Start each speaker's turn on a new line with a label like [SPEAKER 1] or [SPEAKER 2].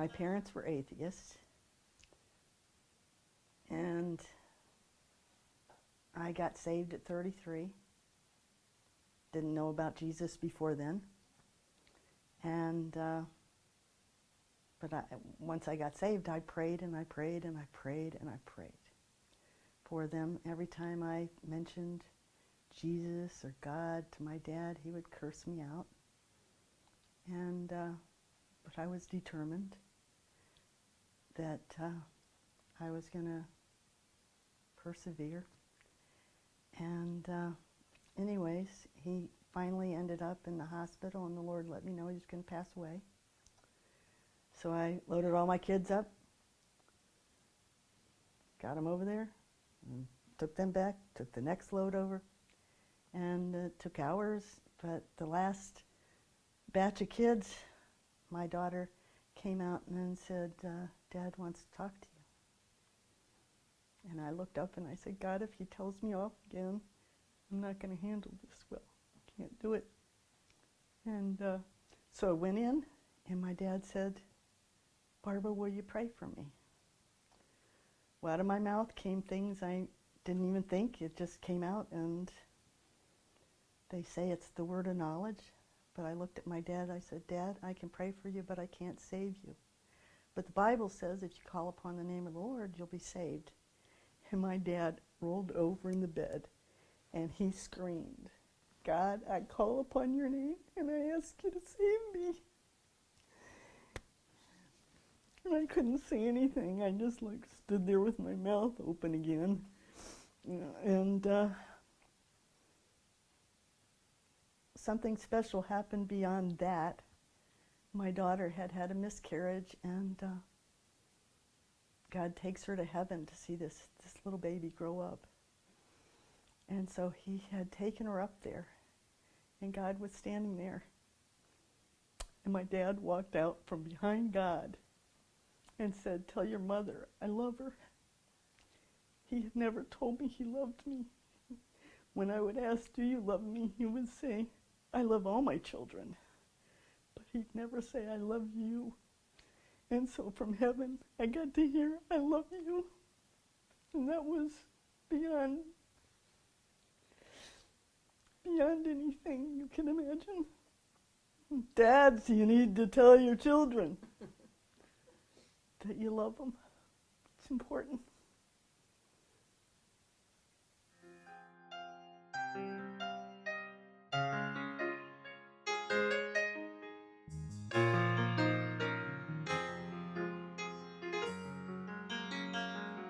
[SPEAKER 1] My parents were atheists, and I got saved at 33. Didn't know about Jesus before then. And once I got saved, I prayed and I prayed and I prayed and I prayed for them. Every time I mentioned Jesus or God to my dad, he would curse me out. And but I was determined that I was going to persevere. And anyways, he finally ended up in the hospital, and the Lord let me know he was going to pass away. So I loaded all my kids up, got them over there, and took them back, took the next load over, and it took hours. But the last batch of kids, my daughter came out and then said, Dad wants to talk to you. And I looked up and I said, God, if he tells me off again, I'm not going to handle this well. I can't do it. And so I went in, and my dad said, Barbara, will you pray for me? Well, out of my mouth came things I didn't even think. It just came out, and they say it's the word of knowledge. But I looked at my dad, I said, Dad, I can pray for you, but I can't save you. But the Bible says if you call upon the name of the Lord, you'll be saved. And my dad rolled over in the bed, and he screamed, God, I call upon your name, and I ask you to save me. And I couldn't say anything. I just stood there with my mouth open again. And something special happened beyond that. My daughter had had a miscarriage, and God takes her to heaven to see this little baby grow up. And so he had taken her up there, and God was standing there. And my dad walked out from behind God and said, tell your mother I love her. He had never told me he loved me. When I would ask, do you love me? He would say, I love all my children. But he'd never say, I love you. And so from heaven, I got to hear, I love you. And that was beyond anything you can imagine. Dads, you need to tell your children that you love them. It's important.